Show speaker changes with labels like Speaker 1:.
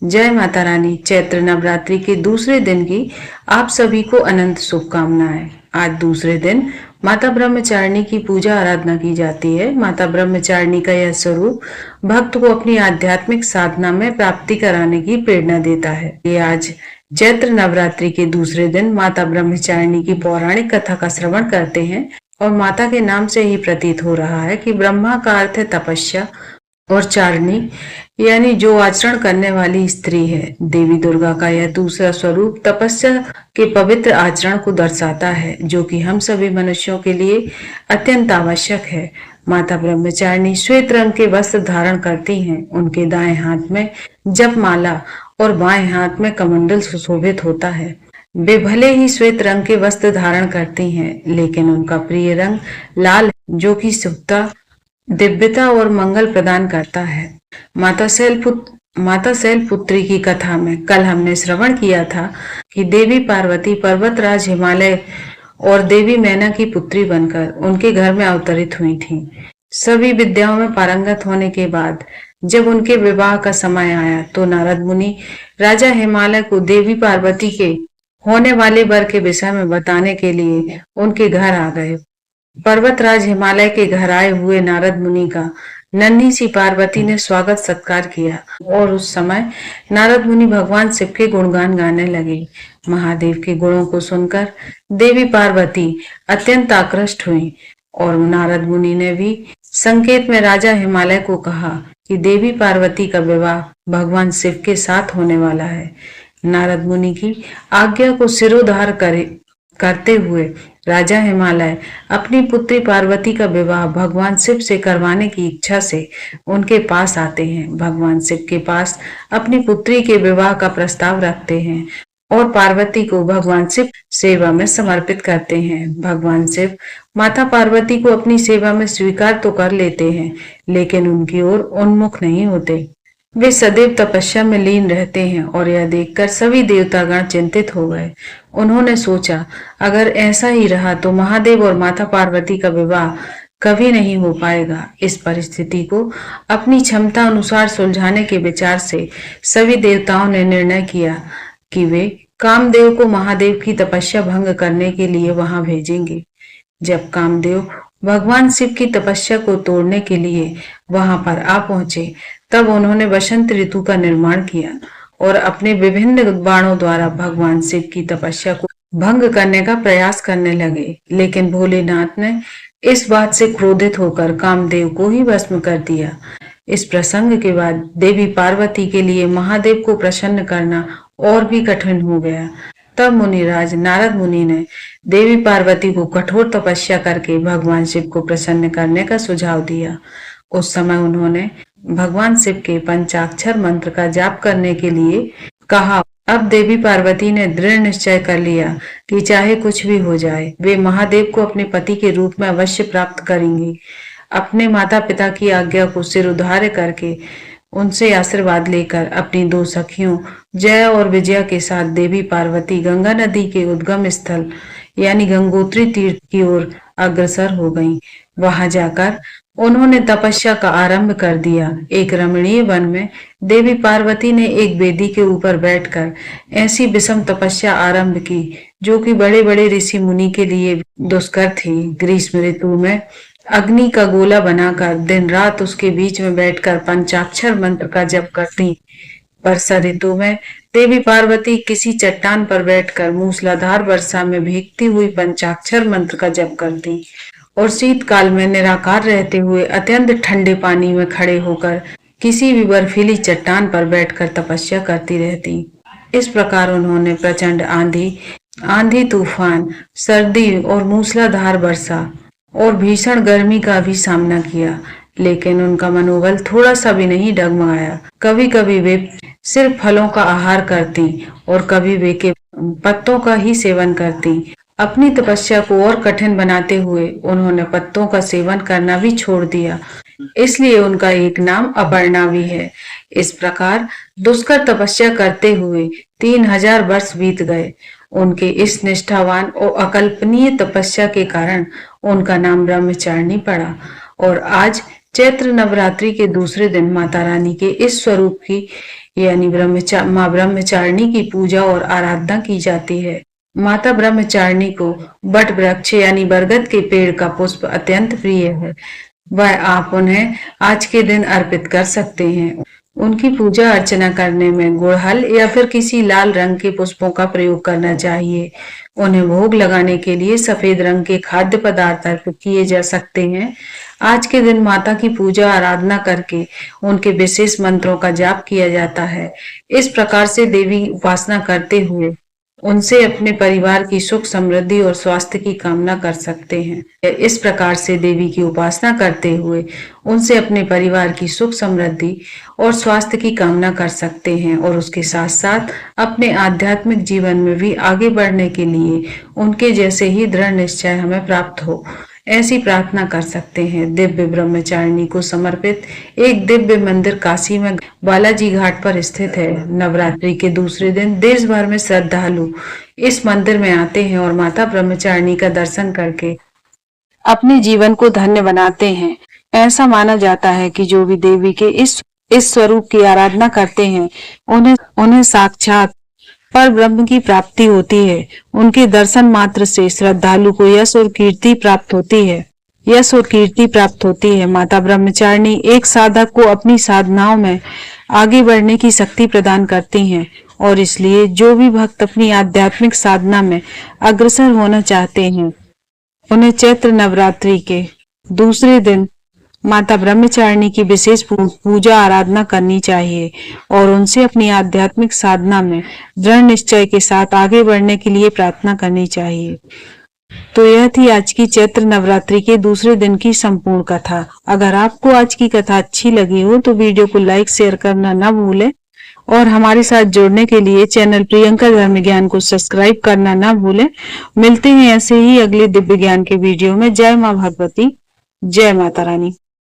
Speaker 1: जय माता रानी। चैत्र नवरात्रि के दूसरे दिन की आप सभी को अनंत शुभकामनाएं। आज दूसरे दिन माता ब्रह्मचारिणी की पूजा आराधना की जाती है। माता ब्रह्मचारिणी का यह स्वरूप भक्त को अपनी आध्यात्मिक साधना में प्राप्ति कराने की प्रेरणा देता है। ये आज चैत्र नवरात्रि के दूसरे दिन माता ब्रह्मचारिणी की पौराणिक कथा का श्रवण करते हैं और माता के नाम से ही प्रतीत हो रहा है कि ब्रह्मा का अर्थ है तपस्या और चारिणी यानी जो आचरण करने वाली स्त्री है। देवी दुर्गा का यह दूसरा स्वरूप तपस्या के पवित्र आचरण को दर्शाता है, जो कि हम सभी मनुष्यों के लिए अत्यंत आवश्यक है। माता ब्रह्मचारिणी श्वेत रंग के वस्त्र धारण करती हैं। उनके दाएं हाथ में जपमाला और बाएं हाथ में कमंडल सुशोभित होता है। वे भले ही श्वेत रंग के वस्त्र धारण करती हैं, लेकिन उनका प्रिय रंग लाल है, जो कि शुभता, दिव्यता और मंगल प्रदान करता है। माता शैलपुत्री की कथा में कल हमने श्रवण किया था कि देवी पार्वती पर्वतराज हिमालय और देवी मैना की पुत्री बनकर उनके घर में अवतरित हुई थीं। सभी विद्याओं में पारंगत होने के बाद जब उनके विवाह का समय आया तो नारद मुनि राजा हिमालय को देवी पार्वती के होने वाले वर के विषय में बताने के लिए उनके घर आ गए। पर्वतराज हिमालय के घर आए हुए नारद मुनि का नन्ही सी पार्वती ने स्वागत सत्कार किया और उस समय नारद मुनि भगवान शिव के गुणगान गाने लगे। महादेव के गुणों को सुनकर देवी पार्वती अत्यंत आकृष्ट हुई और नारद मुनि ने भी संकेत में राजा हिमालय को कहा कि देवी पार्वती का विवाह भगवान शिव के साथ होने वाला है। नारद मुनि की आज्ञा को सिरोधार करते हुए राजा हिमालय अपनी पुत्री पार्वती का विवाह भगवान शिव से करवाने की इच्छा से उनके पास आते हैं। भगवान शिव के पास अपनी पुत्री के विवाह का प्रस्ताव रखते हैं और पार्वती को भगवान शिव सेवा में समर्पित करते हैं। भगवान शिव माता पार्वती को अपनी सेवा में स्वीकार तो कर लेते हैं, लेकिन उनकी ओर उन्मुख नहीं होते। वे सदैव तपस्या में लीन रहते हैं और यह देखकर सभी देवतागण चिंतित हो गए। उन्होंने सोचा, अगर ऐसा ही रहा तो महादेव और माता पार्वती का विवाह कभी नहीं हो पाएगा। इस परिस्थिति को अपनी क्षमता अनुसार सुलझाने के विचार से सभी देवताओं ने निर्णय किया कि वे कामदेव को महादेव की तपस्या भंग करने के लिए वहां भेजेंगे। जब कामदेव भगवान शिव की तपस्या को तोड़ने के लिए वहां पर आ पहुंचे, तब उन्होंने वसंत ऋतु का निर्माण किया और अपने विभिन्न बाणों द्वारा भगवान शिव की तपस्या को भंग करने का प्रयास करने लगे। लेकिन भोलेनाथ ने इस बात से क्रोधित होकर कामदेव को ही भस्म कर दिया। इस प्रसंग के बाद देवी पार्वती के लिए महादेव को प्रसन्न करना और भी कठिन हो गया। तब मुनिराज नारद मुनि ने देवी पार्वती को कठोर तपस्या करके भगवान शिव को प्रसन्न करने का सुझाव दिया। उस समय उन्होंने भगवान शिव के पंचाक्षर मंत्र का जाप करने के लिए कहा। अब देवी पार्वती ने दृढ़ निश्चय कर लिया कि चाहे कुछ भी हो जाए, वे महादेव को अपने पति के रूप में अवश्य प्राप्त करेंगी। अपने माता पिता की आज्ञा को सिरोधार्य करके उनसे आशीर्वाद लेकर अपनी दो सखियों जया और विजया के साथ देवी पार्वती गंगा नदी के उद्गम स्थल यानी गंगोत्री तीर्थ की ओर अग्रसर हो गईं। वहां जाकर उन्होंने तपस्या का आरंभ कर दिया। एक रमणीय वन में देवी पार्वती ने एक वेदी के ऊपर बैठकर ऐसी विषम तपस्या आरंभ की जो कि बड़े बड़े ऋषि मुनि के लिए दुष्कर थी। ग्रीष्म ऋतु में अग्नि का गोला बनाकर दिन रात उसके बीच में बैठकर पंचाक्षर मंत्र का जप करती। वर्षा ऋतु में देवी पार्वती किसी चट्टान पर बैठकर मूसलाधार वर्षा में भीगती हुई पंचाक्षर मंत्र का जप करती और शीतकाल में निराकार रहते हुए अत्यंत ठंडे पानी में खड़े होकर किसी भी बर्फीली चट्टान पर बैठकर तपस्या करती रहती। इस प्रकार उन्होंने प्रचंड आंधी तूफान, सर्दी और मूसलाधार वर्षा और भीषण गर्मी का भी सामना किया, लेकिन उनका मनोबल थोड़ा सा भी नहीं डगमगाया। कभी कभी वे सिर्फ फलों का आहार करती और कभी वे के पत्तों का ही सेवन करती। अपनी तपस्या को और कठिन बनाते हुए उन्होंने पत्तों का सेवन करना भी छोड़ दिया, इसलिए उनका एक नाम अपर्णा भी है। इस प्रकार दुष्कर तपस्या करते हुए 3000 वर्ष बीत गए। उनके इस निष्ठावान और अकल्पनीय तपस्या के कारण उनका नाम ब्रह्मचारिणी पड़ा और आज चैत्र नवरात्रि के दूसरे दिन माता रानी के इस स्वरूप की यानी माँ ब्रह्मचारिणी की पूजा और आराधना की जाती है। माता ब्रह्मचारिणी को बट वृक्ष यानी बरगद के पेड़ का पुष्प अत्यंत प्रिय है। वह आप उन्हें आज के दिन अर्पित कर सकते हैं। उनकी पूजा अर्चना करने में गुड़हल या फिर किसी लाल रंग के पुष्पों का प्रयोग करना चाहिए। उन्हें भोग लगाने के लिए सफेद रंग के खाद्य पदार्थ अर्पित किए जा सकते हैं। आज के दिन माता की पूजा आराधना करके उनके विशेष मंत्रों का जाप किया जाता है। इस प्रकार से देवी उपासना करते हुए उनसे अपने परिवार की सुख समृद्धि और स्वास्थ्य की कामना कर सकते हैं। इस प्रकार से देवी की उपासना करते हुए उनसे अपने परिवार की सुख समृद्धि और स्वास्थ्य की कामना कर सकते हैं और उसके साथ साथ अपने आध्यात्मिक जीवन में भी आगे बढ़ने के लिए उनके जैसे ही दृढ़ निश्चय हमें प्राप्त हो, ऐसी प्रार्थना कर सकते हैं। दिव्य ब्रह्मचारिणी को समर्पित एक दिव्य मंदिर काशी में बालाजी घाट पर स्थित है। नवरात्रि के दूसरे दिन देश भर में श्रद्धालु इस मंदिर में आते हैं और माता ब्रह्मचारिणी का दर्शन करके अपने जीवन को धन्य बनाते हैं। ऐसा माना जाता है कि जो भी देवी के इस स्वरूप की आराधना करते हैं उन्हें साक्षात पर ब्रह्म की प्राप्ति होती है। उनके दर्शन मात्र से श्रद्धालु को यश और कीर्ति प्राप्त होती है। माता ब्रह्मचारिणी एक साधक को अपनी साधनाओं में आगे बढ़ने की शक्ति प्रदान करती हैं और इसलिए जो भी भक्त अपनी आध्यात्मिक साधना में अग्रसर होना चाहते हैं उन्हें चैत्र नवरात्रि के दूसरे दिन माता ब्रह्मचारिणी की विशेष पूजा आराधना करनी चाहिए और उनसे अपनी आध्यात्मिक साधना में दृढ़ निश्चय के साथ आगे बढ़ने के लिए प्रार्थना करनी चाहिए। तो यह थी आज की चैत्र नवरात्रि के दूसरे दिन की संपूर्ण कथा। अगर आपको आज की कथा अच्छी लगी हो तो वीडियो को लाइक शेयर करना ना भूलें और हमारे साथ जुड़ने के लिए चैनल प्रियंका धर्म ज्ञान को सब्सक्राइब करना ना भूलें। मिलते हैं ऐसे ही अगले दिव्य ज्ञान के वीडियो में। जय माँ भगवती, जय माता रानी।